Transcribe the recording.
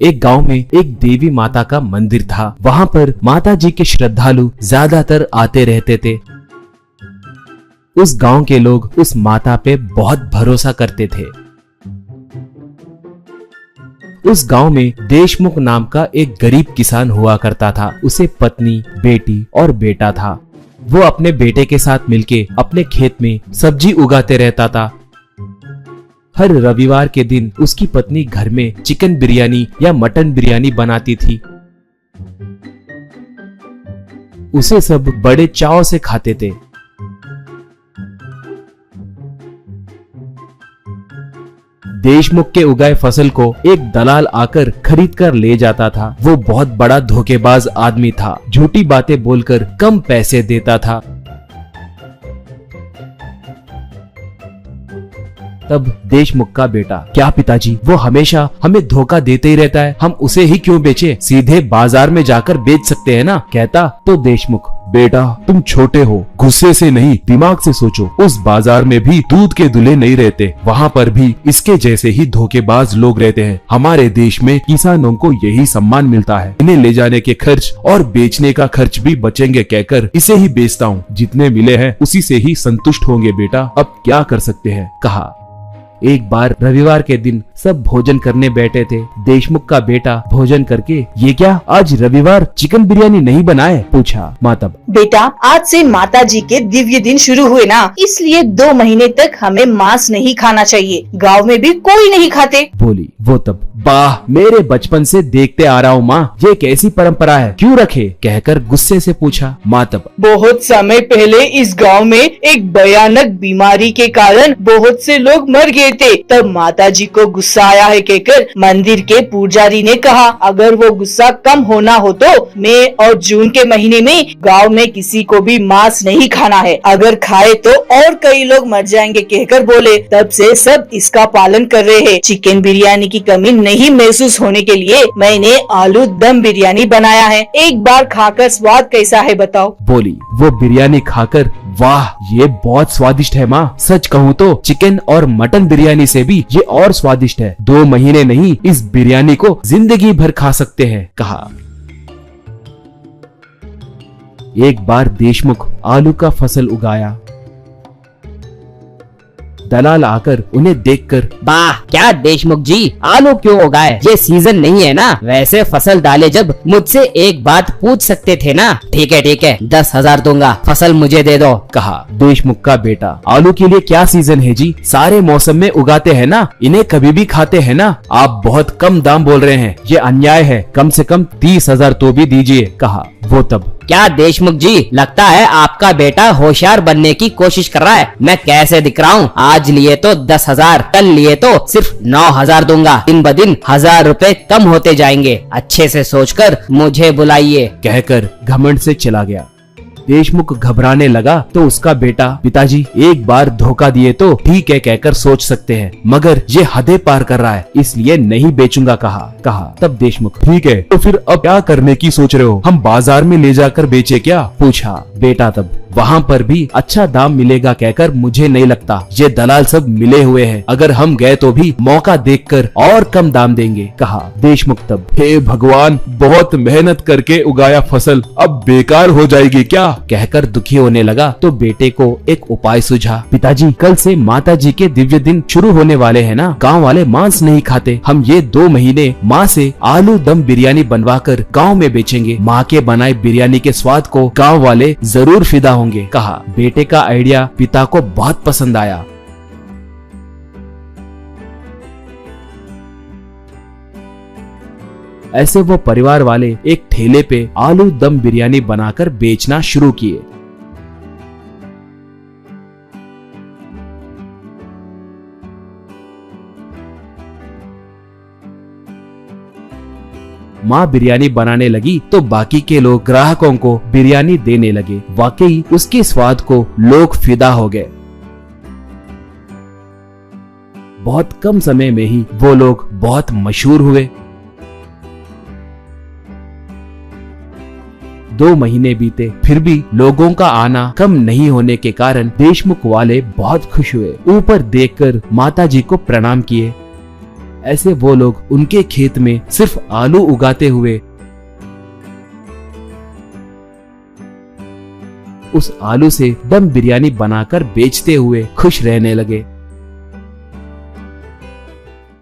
एक गांव में एक देवी माता का मंदिर था। वहां पर माता जी के श्रद्धालु ज्यादातर आते रहते थे। उस गांव के लोग उस माता पे बहुत भरोसा करते थे। उस गांव में देशमुख नाम का एक गरीब किसान हुआ करता था। उसे पत्नी, बेटी और बेटा था। वो अपने बेटे के साथ मिलके अपने खेत में सब्जी उगाते रहता था। हर रविवार के दिन उसकी पत्नी घर में चिकन बिरयानी या मटन बिरयानी बनाती थी। उसे सब बड़े चाव से खाते थे। देशमुख के उगाए फसल को एक दलाल आकर खरीद कर ले जाता था। वो बहुत बड़ा धोखेबाज आदमी था। झूठी बातें बोलकर कम पैसे देता था। तब देशमुख का बेटा, क्या पिताजी, वो हमेशा हमें धोखा देते ही रहता है, हम उसे ही क्यों बेचे, सीधे बाजार में जाकर बेच सकते हैं ना, कहता। तो देशमुख, बेटा तुम छोटे हो, गुस्से से नहीं दिमाग से सोचो। उस बाजार में भी दूध के दूल्हे नहीं रहते, वहाँ पर भी इसके जैसे ही धोखेबाज लोग रहते हैं। हमारे देश में किसानों को यही सम्मान मिलता है। इन्हें ले जाने के खर्च और बेचने का खर्च भी बचेंगे कहकर इसे ही बेचता हूँ। जितने मिले हैं उसी से ही संतुष्ट होंगे बेटा, अब क्या कर सकते हैं, कहा। एक बार रविवार के दिन सब भोजन करने बैठे थे। देशमुख का बेटा भोजन करके, ये क्या आज रविवार चिकन बिरयानी नहीं बनाए, पूछा। माँ तब, बेटा आज से माता जी के दिव्य दिन शुरू हुए ना, इसलिए 2 महीने तक हमें मांस नहीं खाना चाहिए। गांव में भी कोई नहीं खाते, बोली। वो तब, वाह, मेरे बचपन से देखते आ रहा हूँ माँ, ये कैसी परंपरा है, क्यों रखे, कहकर गुस्से से पूछा। माँ तब, बहुत समय पहले इस गांव में एक भयानक बीमारी के कारण बहुत से लोग मर गए थे। तब माता जी को गुस्सा आया है कहकर मंदिर के पुजारी ने कहा, अगर वो गुस्सा कम होना हो तो मई और जून के महीने में गांव में किसी को भी मांस नहीं खाना है, अगर खाए तो और कई लोग मर जाएंगे कहकर बोले। तब से सब इसका पालन कर रहे हैं। चिकन बिरयानी की कमी नहीं महसूस होने के लिए मैंने आलू दम बिरयानी बनाया है, एक बार खाकर स्वाद कैसा है बताओ, बोली। वो बिरयानी खाकर, वाह ये बहुत स्वादिष्ट है माँ, सच कहूँ तो चिकन और मटन बिरयानी से भी ये और स्वादिष्ट है। 2 महीने नहीं, इस बिरयानी को जिंदगी भर खा सकते हैं, कहा। एक बार देशमुख आलू का फसल उगाया। दलाल आकर उन्हें देखकर, वाह क्या देशमुख जी, आलू क्यों उगाए, ये सीजन नहीं है ना, वैसे फसल डाले जब मुझसे एक बात पूछ सकते थे ना। ठीक है 10,000 दूंगा, फसल मुझे दे दो, कहा। देशमुख का बेटा, आलू के लिए क्या सीजन है जी, सारे मौसम में उगाते हैं ना, इन्हें कभी भी खाते हैं ना, आप बहुत कम दाम बोल रहे हैं, ये अन्याय है, कम से कम 30,000 तो भी दीजिए, कहा। वो तब, क्या देशमुख जी, लगता है आपका बेटा होशियार बनने की कोशिश कर रहा है। मैं कैसे दिख रहा हूँ, आज लिए तो 10,000, कल लिए तो सिर्फ 9,000 दूंगा, दिन ब दिन 1,000 रुपए कम होते जाएंगे, अच्छे से सोचकर मुझे बुलाइए, कहकर घमंड से चला गया। देशमुख घबराने लगा तो उसका बेटा, पिताजी एक बार धोखा दिए तो ठीक है कहकर सोच सकते हैं, मगर ये हदें पार कर रहा है, इसलिए नहीं बेचूंगा, कहा। तब देशमुख, ठीक है तो फिर अब क्या करने की सोच रहे हो, हम बाजार में ले जाकर बेचे क्या, पूछा। बेटा तब, वहाँ पर भी अच्छा दाम मिलेगा कहकर मुझे नहीं लगता, ये दलाल सब मिले हुए हैं, अगर हम गए तो भी मौका देखकर और कम दाम देंगे, कहा। देशमुख तब, हे भगवान, बहुत मेहनत करके उगाया फसल अब बेकार हो जाएगी क्या, कहकर दुखी होने लगा। तो बेटे को एक उपाय सूझा। पिताजी कल से माता जी के दिव्य दिन शुरू होने वाले हैं ना, गांव वाले मांस नहीं खाते, हम ये 2 महीने माँ से आलू दम बिरयानी बनवाकर गांव में बेचेंगे, माँ के बनाए बिरयानी के स्वाद को गांव वाले जरूर फिदा होंगे, कहा। बेटे का आइडिया पिता को बहुत पसंद आया। ऐसे वो परिवार वाले एक ठेले पे आलू दम बिरयानी बनाकर बेचना शुरू किए। माँ बिरयानी बनाने लगी तो बाकी के लोग ग्राहकों को बिरयानी देने लगे। वाकई उसके स्वाद को लोग फिदा हो गए। बहुत कम समय में ही वो लोग बहुत मशहूर हुए। 2 महीने बीते, फिर भी लोगों का आना कम नहीं होने के कारण देशमुख वाले बहुत खुश हुए। ऊपर देखकर माता जी को प्रणाम किए। ऐसे वो लोग उनके खेत में सिर्फ आलू उगाते हुए उस आलू से दम बिरयानी बनाकर बेचते हुए खुश रहने लगे।